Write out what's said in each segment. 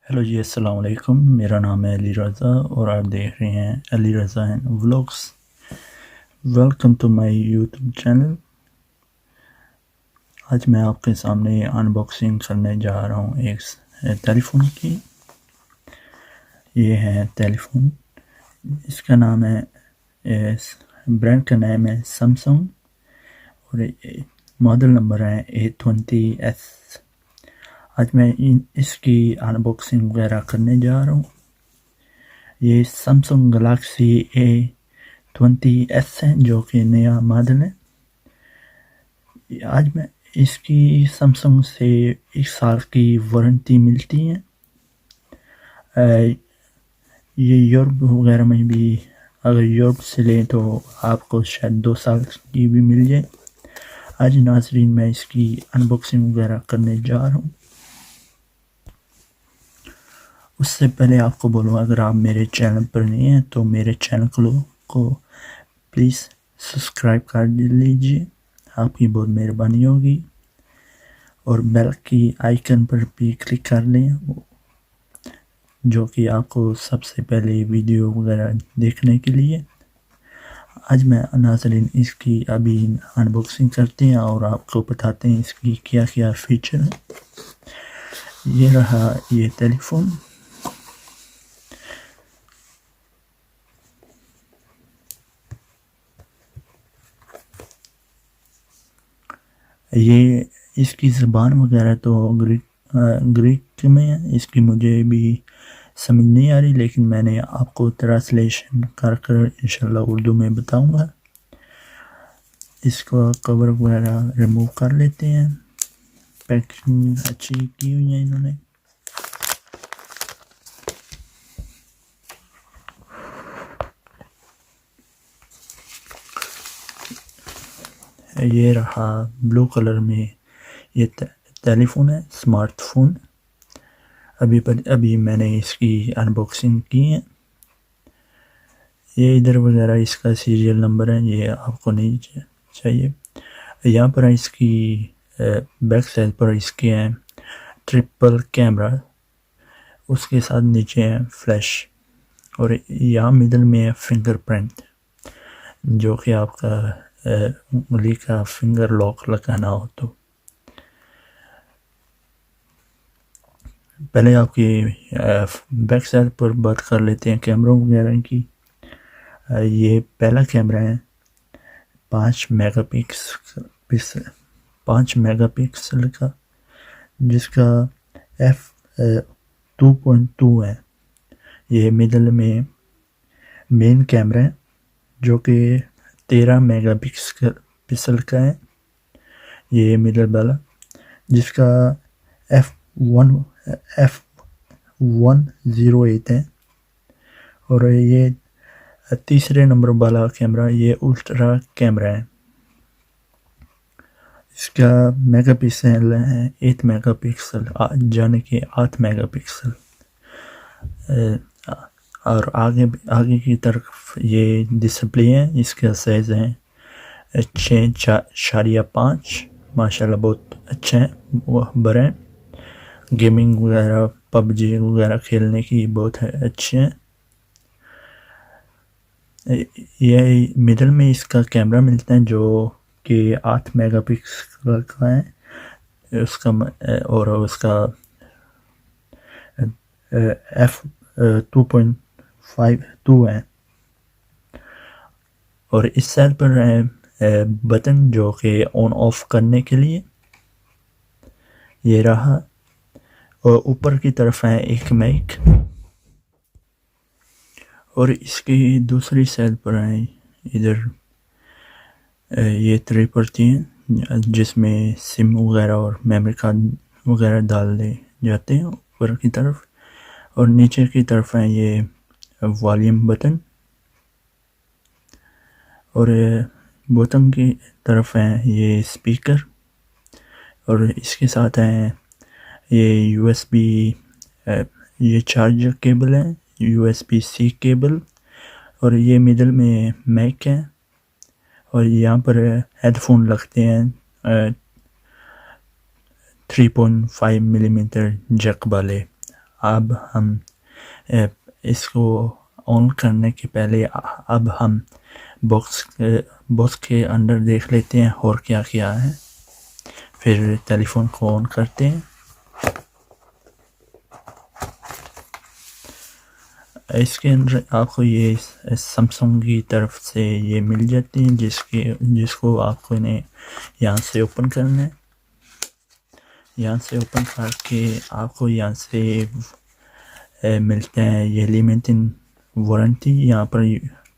Hello जी, अस्सलाम वालेकुम। मेरा नाम है अली रज़ा और आप देख रहे हैं Ali Raza and vlogs. Welcome to my YouTube channel. आज मैं आपके सामने अनबॉक्सिंग करने जा रहा हूँ एक टेलीफोन की। ये है टेलीफोन, इसका नाम है, ब्रांड का नाम है सैमसंग और मॉडल नंबर है A20s। आज मैं इसकी अनबॉक्सिंग वगैरह करने जा रहा हूँ। ये सैमसंग गैलेक्सी A20s है, जो कि नया मॉडल है। आज मैं इसकी सैमसंग से 1 साल की वारंटी मिलती है। ये यूरोप वगैरह में भी, अगर यूरोप से लें तो आपको शायद 2 साल की भी मिल जाए। आज नाजरीन मैं इसकी अनबॉक्सिंग वगैरह करने जा रहा हूँ। उससे पहले आपको बोलूँ, अगर आप मेरे चैनल पर नहीं हैं तो मेरे चैनल को प्लीज़ सब्सक्राइब कर लीजिए, आपकी बहुत मेहरबानी होगी। और बेल की आइकन पर भी क्लिक कर लें, जो कि आपको सबसे पहले वीडियो वगैरह देखने के लिए। आज मैं नाज़रीन इसकी अभी अनबॉक्सिंग करते हैं और आपको बताते हैं इसकी क्या क्या फीचर है। ये रहा ये टेलीफोन। ये इसकी ज़बान वगैरह तो ग्रीक में है, इसकी मुझे भी समझ नहीं आ रही, लेकिन मैंने आपको ट्रांसलेशन कर इंशाल्लाह उर्दू में बताऊंगा। इसको कवर वगैरह रिमूव कर लेते हैं। पैकिंग अच्छी की हुई है इन्होंने। ये रहा ब्लू कलर में ये टेलीफोन है, स्मार्टफोन। अभी मैंने इसकी अनबॉक्सिंग की है। ये इधर वगैरह इसका सीरियल नंबर है, ये आपको नहीं चाहिए। यहाँ पर इसकी बैक साइड पर इसके हैं ट्रिपल कैमरा, उसके साथ नीचे है फ्लैश, और यहाँ मिडल में है फिंगरप्रिंट, जो कि आपका उंगली का फिंगर लॉक लगाना हो तो। पहले आपकी बैक साइड पर बात कर लेते हैं कैमरों वगैरह की। ये पहला कैमरा है 5 मेगापिक्सल का, जिसका f2.2 है। ये मिडल में मेन कैमरा है, जो कि 13 मेगापिक्सल का है। ये मिडल वाला, जिसका f108 है। और ये तीसरे नंबर वाला कैमरा, ये अल्ट्रा कैमरा है। इसका मेगापिक्सल है 8 मेगापिक्सल, जाने के 8 मेगापिक्सल। और आगे की तरफ ये डिस्प्ले है, इसका साइज़ है 6.5। माशाल्लाह बहुत अच्छा है, वो बड़ा है। गेमिंग वगैरह पबजी वगैरह खेलने की बहुत अच्छे हैं। ये मिडल में इसका कैमरा मिलता है, जो कि 8 मेगापिक्सल का है। उसका और उसका f2.52 है। और इस साइड पर है बटन, जो कि ऑन ऑफ करने के लिए। ये रहा। और ऊपर की तरफ है एक माइक, और इसकी दूसरी साइड पर है इधर ये 3 पड़ती हैं, जिसमें सिम वगैरह और मेमोरी कार्ड वगैरह डाले जाते हैं ऊपर की तरफ। और नीचे की तरफ है ये वॉल्यूम बटन, और बटन की तरफ है ये स्पीकर। और इसके साथ है ये USB, ये चार्जर केबल है, USB-C केबल। और ये मिडल में मैक है, और यहाँ पर हेडफोन लगते हैं 3.5 मिलीमीटर जैक वाले। अब हम इसको ऑन करने के पहले अब हम बॉक्स के अंदर देख लेते हैं और क्या क्या है, फिर टेलीफोन को ऑन करते हैं। इसके अंदर आपको ये सैमसंग की तरफ से ये मिल जाती हैं, जिसको आपको इन्हें यहाँ से ओपन करना है। यहाँ से ओपन करके आपको यहाँ से मिलते हैं ये लिमिटेड वारंटी। यहाँ पर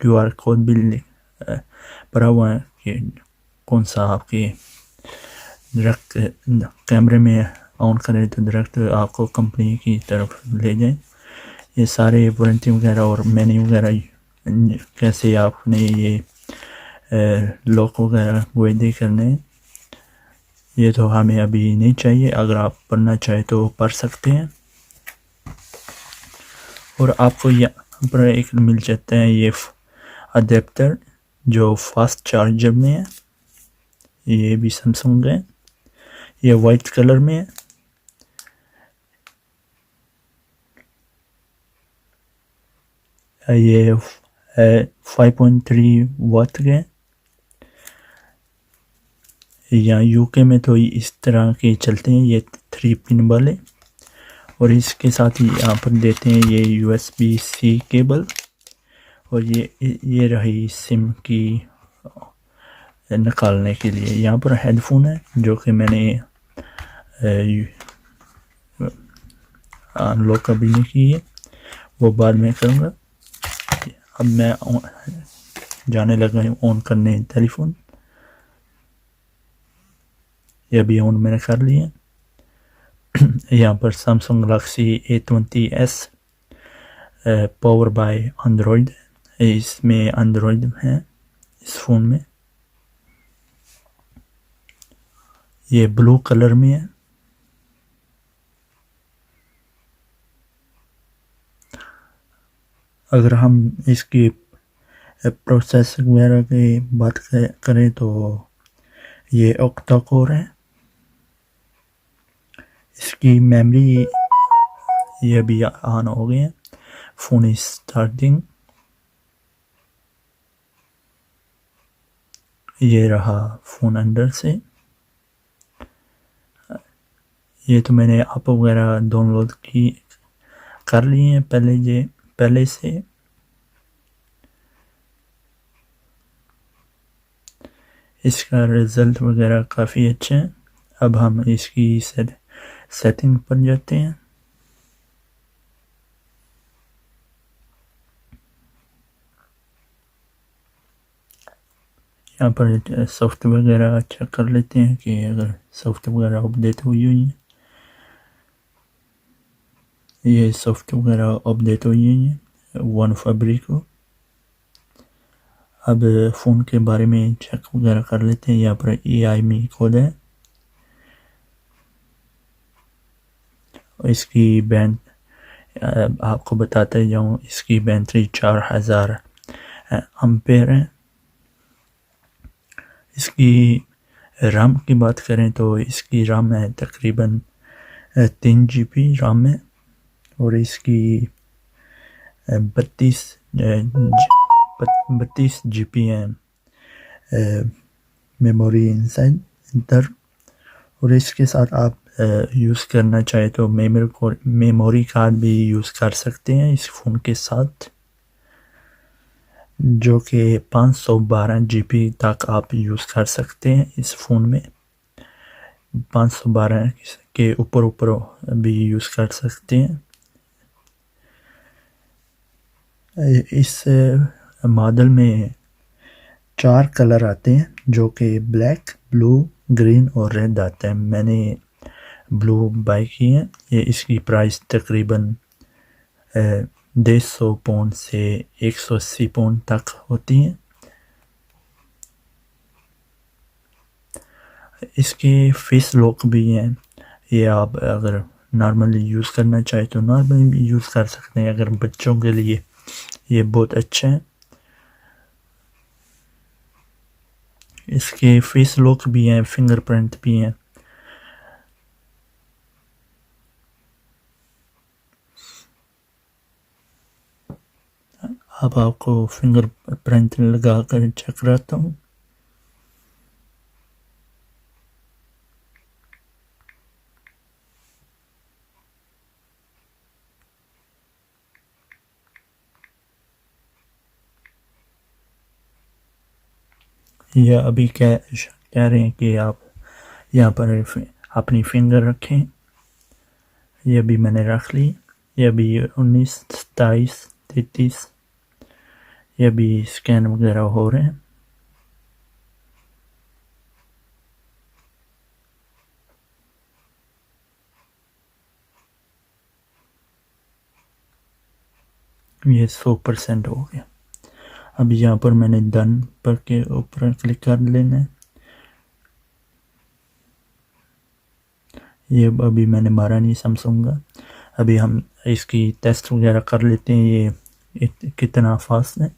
QR कोड भी पड़ा हुआ है कि कौन सा आपके डायरेक्ट कैमरे में ऑन करें तो डायरेक्ट आपको कंपनी की तरफ ले जाए। ये सारे वारंटी वगैरह और मेन्यू वगैरह कैसे आपने ये लॉक वगैरह वेदे करने, ये तो हमें अभी नहीं चाहिए। अगर आप पढ़ना चाहे तो पढ़ सकते हैं। और आपको यहाँ पर एक मिल जाता है ये अडेप्टर जो फास्ट चार्जर में है। ये भी सैमसंग है, ये वाइट कलर में है। ये 5.3 वाट के। यहाँ यूके में तो इस तरह के चलते हैं ये 3 पिन वाले, और इसके साथ ही यहाँ पर देते हैं ये USB-C केबल। और ये रही सिम की निकालने के लिए। यहाँ पर हेडफोन है जो कि मैंने अनलॉक अभी नहीं की है, वो बाद में करूँगा। अब मैं जाने लगा हूँ ऑन करने टेलीफोन। ये अभी ऑन मैंने कर लिया। यहाँ पर Samsung Galaxy A20s power bye Android, इसमें एंड्रॉयड है इस फ़ोन में। ये ब्लू कलर में है। अगर हम इसकी प्रोसेस वगैरह की बात करें तो ये ऑक्टा कोर है। इसकी मेमोरी ये भी ऑन हो गई है। Phone is starting. ये रहा फ़ोन अंदर से। ये तो मैंने ऐप वगैरह डाउनलोड कर लिए हैं पहले से। इसका रिज़ल्ट वगैरह काफ़ी अच्छा है। अब हम इसकी सेटिंग पर जाते हैं। यहाँ पर सॉफ्टवेयर वगैरह चेक कर लेते हैं कि अगर सॉफ्टवेयर वगैरह अपडेट हुई है। ये सॉफ्टवेयर वगैरह अपडेट हुई है 1 फरवरी को। अब फ़ोन के बारे में चेक वगैरह कर लेते हैं। यहाँ पर EIME कोड है। इसकी आपको बताते जाऊँ, इसकी बैटरी 4000 एम्पेयर है। इसकी RAM की बात करें तो इसकी RAM है तकरीबन 3 GB RAM है। और इसकी 32 GB है मेमोरी इंटर। और इसके साथ आप यूज़ करना चाहे तो मेमोरी कार्ड भी यूज़ कर सकते हैं इस फ़ोन के साथ, जो कि 512 GB तक आप यूज़ कर सकते हैं इस फ़ोन में। 512 के ऊपर भी यूज़ कर सकते हैं। इस मॉडल में 4 कलर आते हैं जो कि ब्लैक, ब्लू, ग्रीन और रेड आता है। मैंने ब्लू बाई की है। ये इसकी प्राइस तकरीबन 150 पाउंड से 180 पाउंड तक होती है। इसके फेस लॉक भी हैं। ये आप अगर नॉर्मली यूज़ करना चाहे तो नॉर्मली भी यूज़ कर सकते हैं। अगर बच्चों के लिए ये बहुत अच्छा है। इसके फेस लॉक भी हैं, फिंगरप्रिंट भी हैं। अब आपको फिंगर प्रिंट लगा कर चेक कराता हूँ। ये अभी कह रहे हैं कि आप यहाँ पर अपनी फिंगर रखें। ये अभी मैंने रख ली। ये अभी 19, 27, 33 ये अभी स्कैन वगैरह हो रहे हैं। ये 100% हो गया। अब यहाँ पर मैंने डन पर के ऊपर क्लिक कर लेना है। ये अभी मैंने मारा नहीं सैमसंग का। अभी हम इसकी टेस्ट वगैरह कर लेते हैं ये कितना फास्ट है।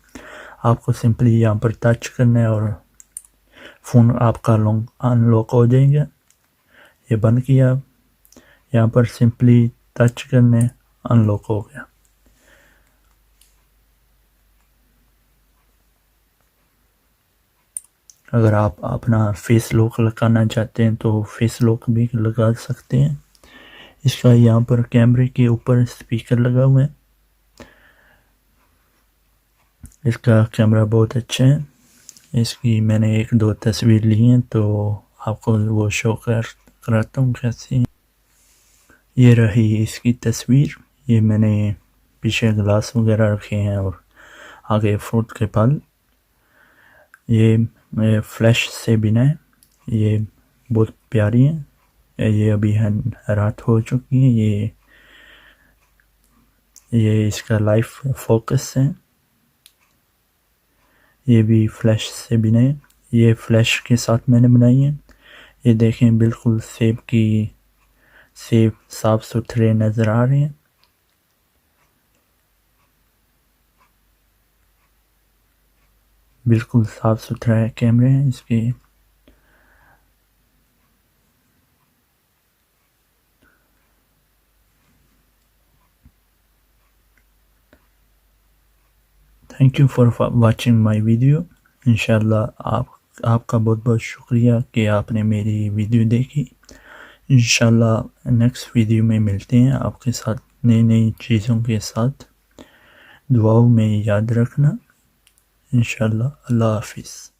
आपको सिंपली यहाँ पर टच करना है और फ़ोन आपका अनलॉक हो जाएगा। ये बंद किया, यहाँ पर सिंपली टच करना है, अनलॉक हो गया। अगर आप अपना फेस लॉक लगाना चाहते हैं तो फेस लॉक भी लगा सकते हैं। इसका यहाँ पर कैमरे के ऊपर स्पीकर लगा हुआ है। इसका कैमरा बहुत अच्छा है। इसकी मैंने 1-2 तस्वीर ली हैं तो आपको वो शो कराता हूँ कैसे। ये रही इसकी तस्वीर। ये मैंने पीछे ग्लास वगैरह रखे हैं और आगे फ्रूट के फल। ये फ्लैश से बिना है। ये बहुत प्यारी है। ये अभी रात हो चुकी है। ये इसका लाइफ फोकस है। ये भी फ्लैश से बिना है। ये फ्लैश के साथ मैंने बनाई है। ये देखें बिल्कुल सेब साफ सुथरे नज़र आ रहे हैं। बिल्कुल साफ सुथरा है कैमरे हैं इसके। Thank you for watching my video. इंशाल्लाह आपका बहुत बहुत शुक्रिया कि आपने मेरी वीडियो देखी। इंशाल्लाह नेक्स्ट वीडियो में मिलते हैं आपके साथ नई नई चीज़ों के साथ। दुआओं में याद रखना। इंशाल्लाह। अल्लाह हाफिज़।